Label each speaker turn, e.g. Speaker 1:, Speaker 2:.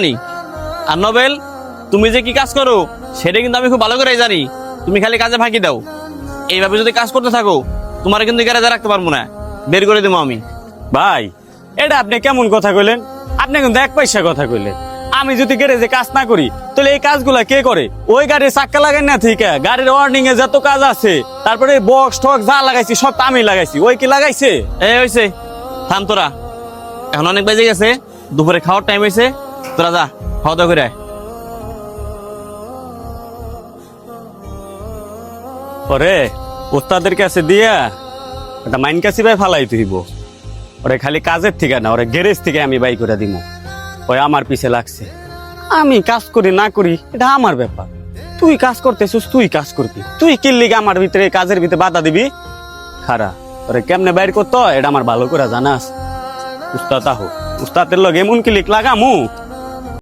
Speaker 1: জানি। আর নোবেল, তুমি যে কি কাজ করো সেটা কিন্তু আমি খুব ভালো করে জানি। তুমি খালি কাজে ফাঁকি দাও। এইভাবে যদি কাজ করতে থাকো তোমার কিন্তু গ্যারেজে রাখতে পারবো না, বের করে দেবো আমি।
Speaker 2: ভাই এটা আপনি কেমন কথা কইলেন? আপনি কিন্তু এক পয়সা কথা কইলেন। আমি যদি গ্যারেজে কাজ না করি তাহলে এই কাজগুলা কে করে? ওই গাড়ির চাক্কা লাগাই না ঠিক গাড়ির ওয়ার্নিং এ যত কাজ আছে, তারপরে বক্স টক যা লাগাইছি সব তো আমি লাগাইছি, ওই কি লাগাইছে?
Speaker 1: এই হয়েছে, থাম তোরা। এখন অনেক বেজে গেছে, দুপুরে খাওয়ার টাইম হয়েছে। তোরা যা খাওয়া দাওয়া করে আয়।
Speaker 2: পরে ওস্তাদের কাছে দিয়া একটা মাইন কাছি ভাই ফালাই তুইব। ওরে খালি কাজের থেকে না, ওরে গ্যারেজ থেকে আমি বাই করে দিব। ওই আমার পিছে লাগছে। আমি কাজ করি না করি এটা আমার ব্যাপার। তুই কাজ করতেছিস, তুই কাজ করবি। তুই কিল্লিগে আমার ভিতরে কাজের ভিতরে বাধা দিবি? খারা ওরে কেমনে বাইর করতে হয় এটা আমার ভালো করে জানা আছে। উস্তাদ আহ, উস্তাদের লগে এমন ক্লিক লাগামু